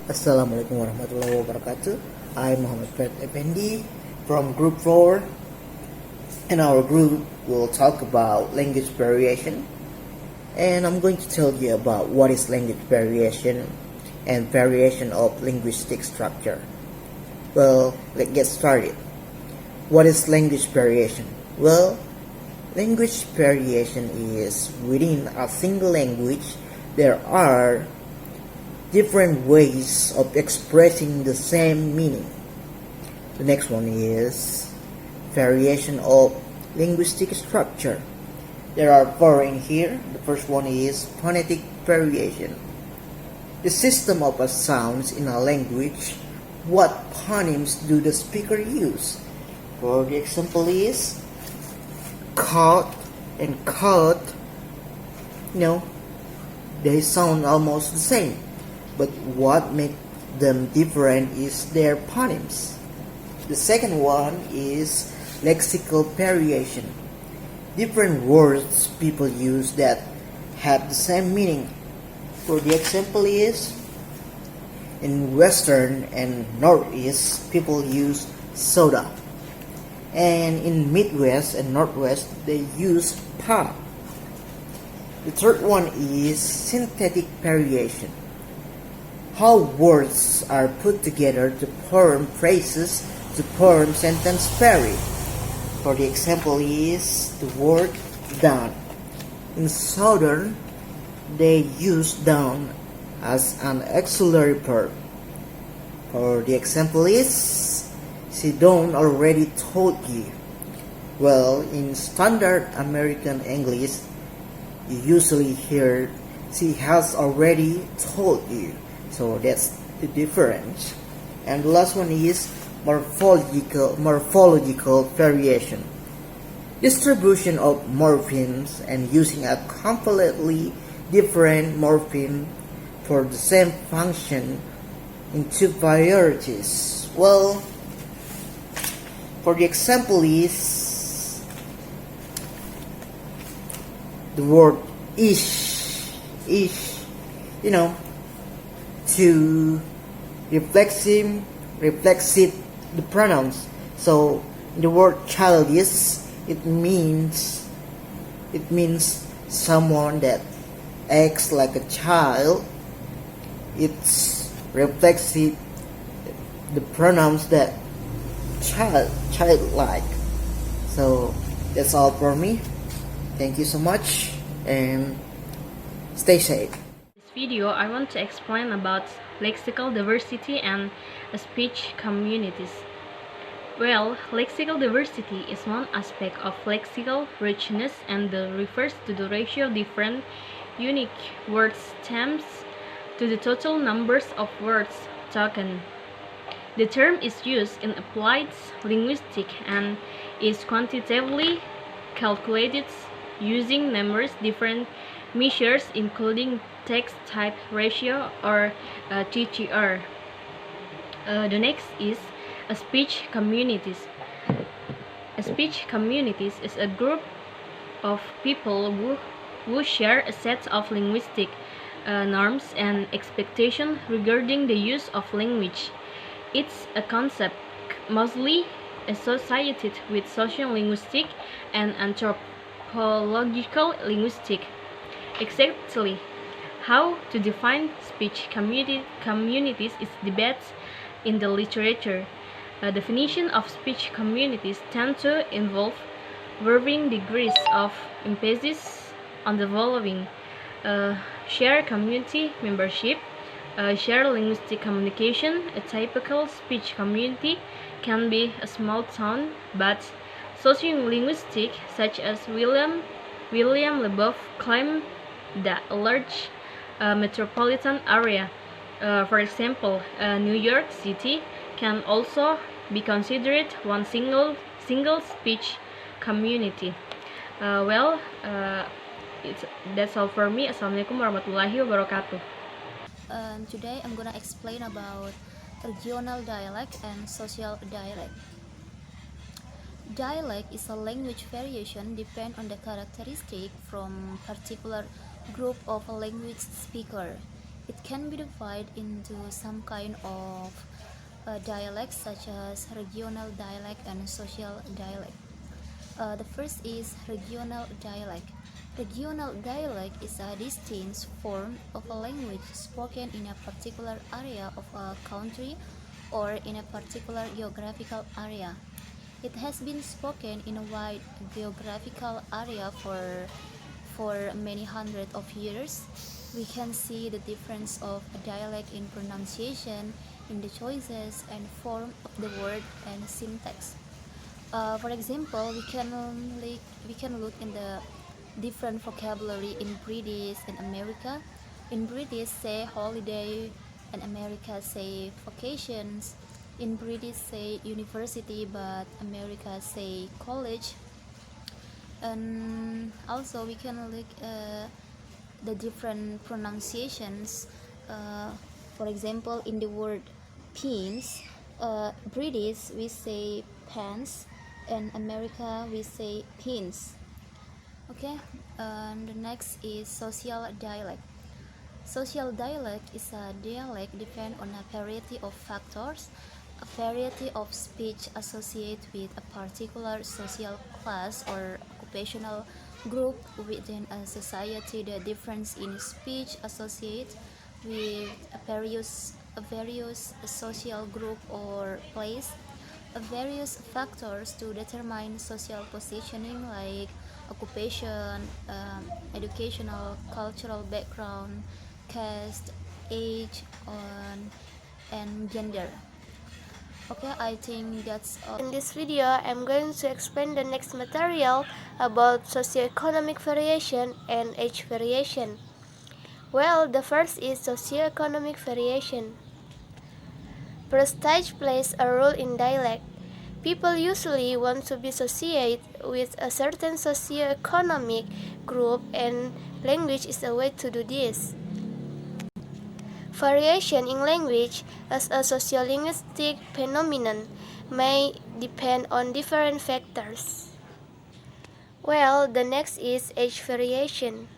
Assalamualaikum warahmatullahi wabarakatuh. I'm Muhammad Fred Effendi from Group 4, and our group will talk about language variation. And I'm going to tell you about what is language variation and variation of linguistic structure. Well, let's get started. What is language variation? Well, language variation is within a single language there are different ways of expressing the same meaning. The next one is variation of linguistic structure. There are four in here. The first one is phonetic variation. The system of a sounds in a language. What phonemes do the speaker use? For the example is caught and caught. They sound almost the same. But what makes them different is their phonemes. The second one is lexical variation. Different words people use that have the same meaning. For the example is, in Western and Northeast, people use soda. And in Midwest and Northwest, they use pop. The third one is synthetic variation. How words are put together to form phrases, to form sentence vary. For the example is the word down. In Southern, they use down as an auxiliary verb. For the example is, she don't already told you. Well, in standard American English, you usually hear she has already told you. So that's the difference. And the last one is morphological variation. Distribution of morphemes and using a completely different morpheme for the same function in two varieties. Well, for the example is the word ish, to reflexive the pronouns. So the word childish, it means someone that acts like a child. It's reflexive the pronouns that childlike. So that's all for me. Thank you so much and stay safe. Video, I want to explain about lexical diversity and speech communities. Well, lexical diversity is one aspect of lexical richness and refers to the ratio of different unique word stems to the total numbers of words spoken. The term is used in applied linguistics and is quantitatively calculated using numerous different measures including text type ratio or TTR. The next is speech communities. Speech communities is a group of people who share a set of linguistic norms and expectations regarding the use of language. It's a concept mostly associated with social linguistics and anthropological linguistics. Exactly how to define speech communities is debated in the literature. A definition of speech communities tend to involve varying degrees of emphasis on the following: share community membership, share linguistic communication. A typical speech community can be a small town, but sociolinguistics such as William Leboeuf claimed that a large metropolitan area, for example, New York City, can also be considered one single speech community. That's all for me. Assalamualaikum warahmatullahi wabarakatuh. Today I'm gonna explain about regional dialect and social dialect. Dialect is a language variation depend on the characteristic from particular group of a language speaker. It can be divided into some kind of dialects such as regional dialect and social dialect. The first is regional dialect. Regional dialect is a distinct form of a language spoken in a particular area of a country or in a particular geographical area. It has been spoken in a wide geographical area for many hundreds of years. We can see the difference of a dialect in pronunciation, in the choices and form of the word and syntax. For example, we can look in the different vocabulary in British and America. In British, say holiday, and America say vacations. In British, say university, but America say college. And also, we can look the different pronunciations. Uh, for example, in the word pins, British we say pants, and America we say pins. Okay, and the next is social dialect. Social dialect is a dialect depend on a variety of factors, a variety of speech associated with a particular social class or occupational group within a society. The difference in speech associated with a various social group or place, various factors to determine social positioning like occupation, educational, cultural background, caste, age, and gender. Okay, I think that's all. In this video, I'm going to explain the next material about socioeconomic variation and age variation. Well, the first is socioeconomic variation. Prestige plays a role in dialect. People usually want to be associated with a certain socioeconomic group, and language is a way to do this. Variation in language as a sociolinguistic phenomenon may depend on different factors. Well, the next is age variation.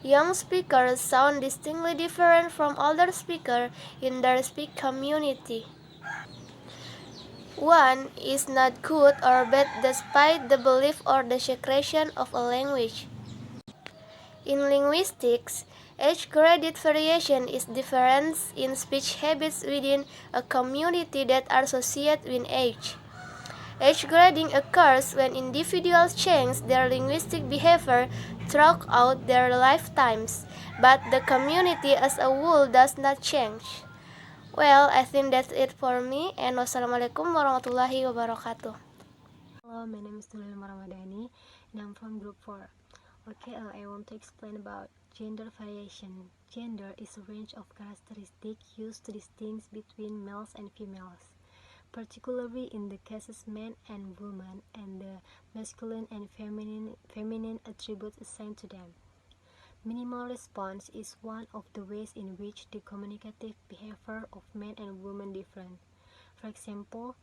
Young speakers sound distinctly different from older speakers in their speak community. One is not good or bad despite the belief or the secretion of a language. In linguistics, age-graded variation is difference in speech habits within a community that are associated with age. Age grading occurs when individuals change their linguistic behavior throughout their lifetimes, but the community as a whole does not change. Well, I think that's it for me, and wassalamualaikum warahmatullahi wabarakatuh. Hello, my name is Tulil Ramadhani and I'm from group 4. Okay, I want to explain about gender variation. Gender is a range of characteristics used to distinguish between males and females, particularly in the cases men and women, and the masculine and feminine attributes assigned to them. Minimal response is one of the ways in which the communicative behavior of men and women differ. For example,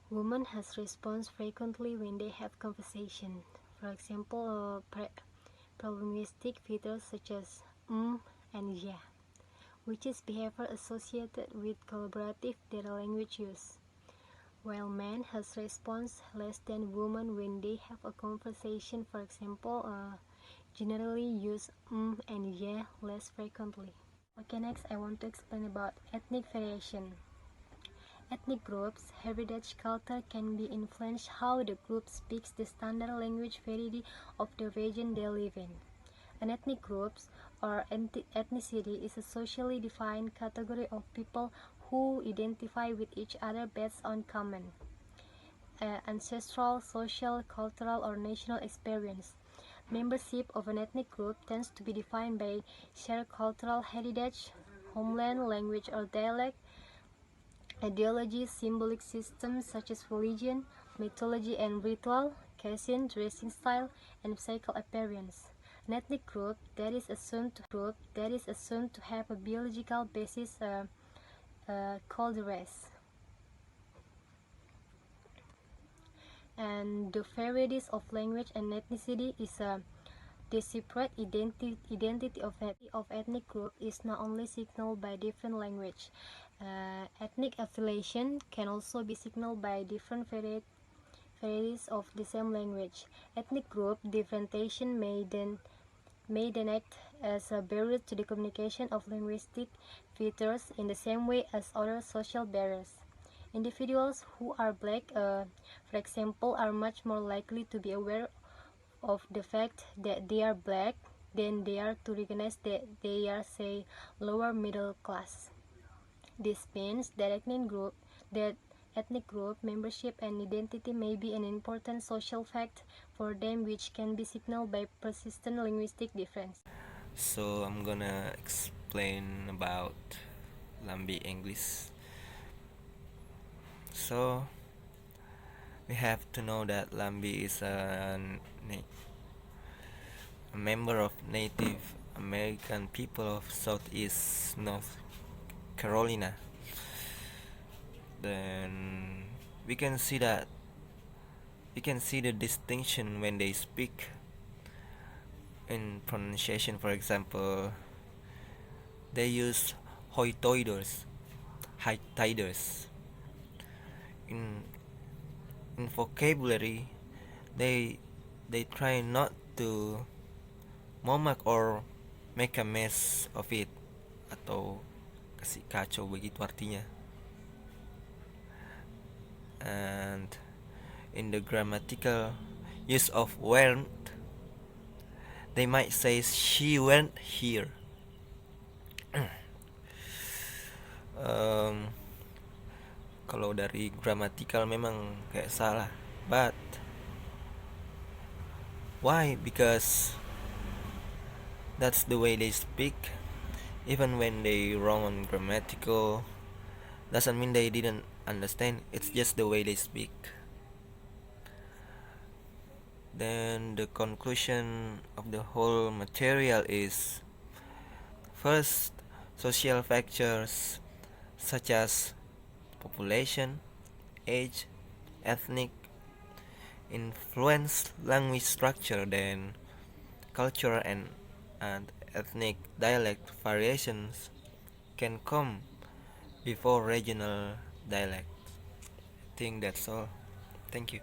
women has response frequently when they have conversation. For example, probabilistic features such as and yeah, which is behavior associated with collaborative data language use. While men has response less than women when they have a conversation. For example, generally use and yeah less frequently. Okay, next I want to explain about ethnic variation. Ethnic groups' heritage culture can be influenced how the group speaks the standard language variety of the region they live in. An ethnic group or ethnicity is a socially defined category of people who identify with each other based on common ancestral, social, cultural, or national experience. Membership of an ethnic group tends to be defined by shared cultural heritage, homeland, language or dialect, ideology, symbolic systems such as religion, mythology and ritual, cuisine, dressing style, and physical appearance. An ethnic group that is assumed to have a biological basis called race. And the varieties of language and ethnicity is The separate identity of ethnic group is not only signaled by different language. Ethnic affiliation can also be signaled by different varieties of the same language. Ethnic group differentiation may then act as a barrier to the communication of linguistic features in the same way as other social barriers. Individuals who are black, for example, are much more likely to be aware of the fact that they are black than they are to recognize that they are, say, lower middle class. This means that ethnic group membership and identity may be an important social fact for them, which can be signaled by persistent linguistic difference. So I'm gonna explain about Lambi English. So we have to know that Lambi is a member of Native American people of Southeast North Carolina. Then we can see the distinction when they speak in pronunciation. For example, they use hoitoiders, hightiders. In vocabulary, they try not to momak or make a mess of it, atau kasih kacau begitu artinya. And in the grammatical use of went, they might say she went here. Kalau dari grammatical memang kayak salah, but why? Because that's the way they speak. Even when they wrong on grammatical, doesn't mean they didn't understand. It's just the way they speak. Then the conclusion of the whole material is: first, social factors such as population, age, ethnic influence language structure. Then cultural and ethnic dialect variations can come before regional dialect. I think that's all. Thank you.